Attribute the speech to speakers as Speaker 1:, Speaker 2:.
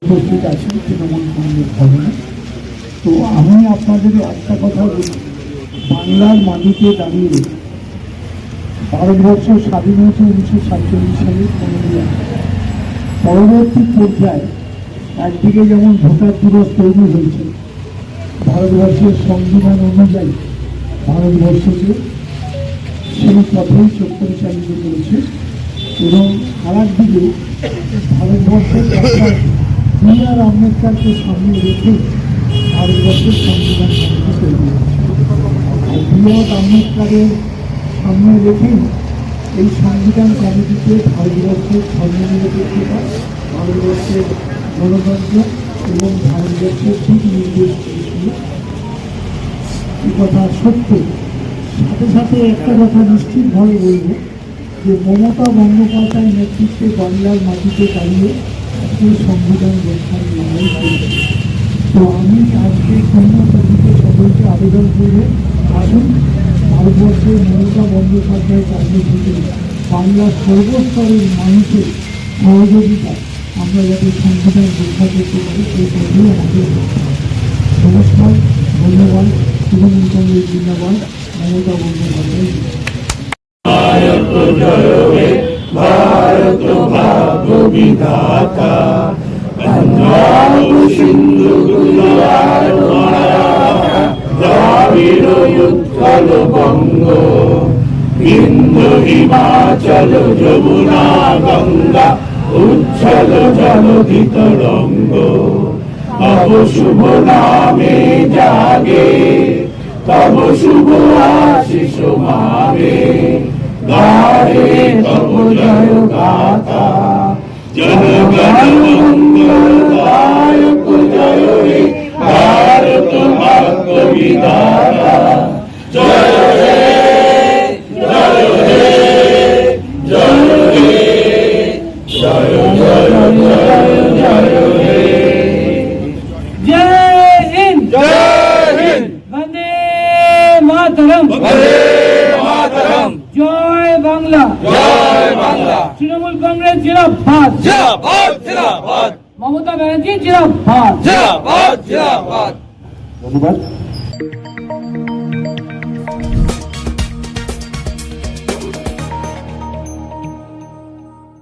Speaker 1: উপস্থিত আছেন তৃণমূল কংগ্রেস ভবনে। তো আমি আপনাদের একটা কথা বলি, বাংলার মাটিতে দাঁড়িয়ে ভারতবর্ষ স্বাধীন হয়েছে 1947 সালে 15ই আগস্ট। পরবর্তী পর্যায়ে একদিকে যেমন ভোটার দিবস তৈরি হয়েছে, ভারতবর্ষের সংবিধান অনুযায়ী ভারতবর্ষকে সেই পথেই পরিচালিত করেছে, এবং আর একদিকে ভারতবর্ষের ডক্টর বি.আর. আম্বেদকরকে সামনে রেখে ভারতবর্ষের সংবিধান কমিটি তৈরি হয়েছে। আর বি.আর. আম্বেদকরের সামনে রেখেই এই সংবিধান কমিটিতে ভারতবর্ষের ধর্মনিরপেক্ষতা, ভারতবর্ষের গণতন্ত্র এবং ভারতবর্ষের দিক নির্দেশ করেছিল। এই কথা সত্য। সাথে সাথে একটা কথা নিশ্চিতভাবে বলব যে মমতা বন্দ্যোপাধ্যায়ের নেতৃত্বে বাংলার মাটিতে দাঁড়িয়ে আজকে সংবিধান রক্ষার লড়াই করেছে। তো আমি আজকে কন্যাপতিকে সকলকে আবেদন করব, আসুন ভারতবর্ষের মমতা বন্দ্যোপাধ্যায়ের কর্মসূচি বাংলার সর্বস্তরের মানুষের সহযোগিতা আমরা যাতে সংবিধান রক্ষা করতে পারি সেই পথেই আমাদের নমস্কার, ধন্যবাদ। তৃণমূল কংগ্রেস জিন্দাবাদ, মমতা বন্দ্যোপাধ্যায়।
Speaker 2: भारत भाग्य विधाता पंजाब सिंधु गुजरात मराठा द्राविड़ उत्कल बंग बिंदु हिमाचल যমুনা গঙ্গা উচ্ছল জলধি তরঙ্গ তব শুভ নামে জাগে তব শুভ আশিস মাগে গায়ে তব জয় গাথা জনগণ মঙ্গলদায়ক জয় হে ভারত ভাগ্য বিধাতা জয় হে জয় হে জয় হে জয় জয় জয় জয় হে
Speaker 3: जय हिंद
Speaker 2: জয় হিন্দ
Speaker 3: वंदे मातरम
Speaker 2: বন্দে মাতরম
Speaker 3: জয় বাংলা
Speaker 2: জয় বাংলা
Speaker 3: তৃণমূল কংগ্রেস জিন্দাবাদ
Speaker 2: জিন্দাবাদ জিন্দাবাদ
Speaker 3: মমতা ব্যানার্জি জিন্দাবাদ
Speaker 2: জিন্দাবাদ জিন্দাবাদ
Speaker 1: ধন্যবাদ।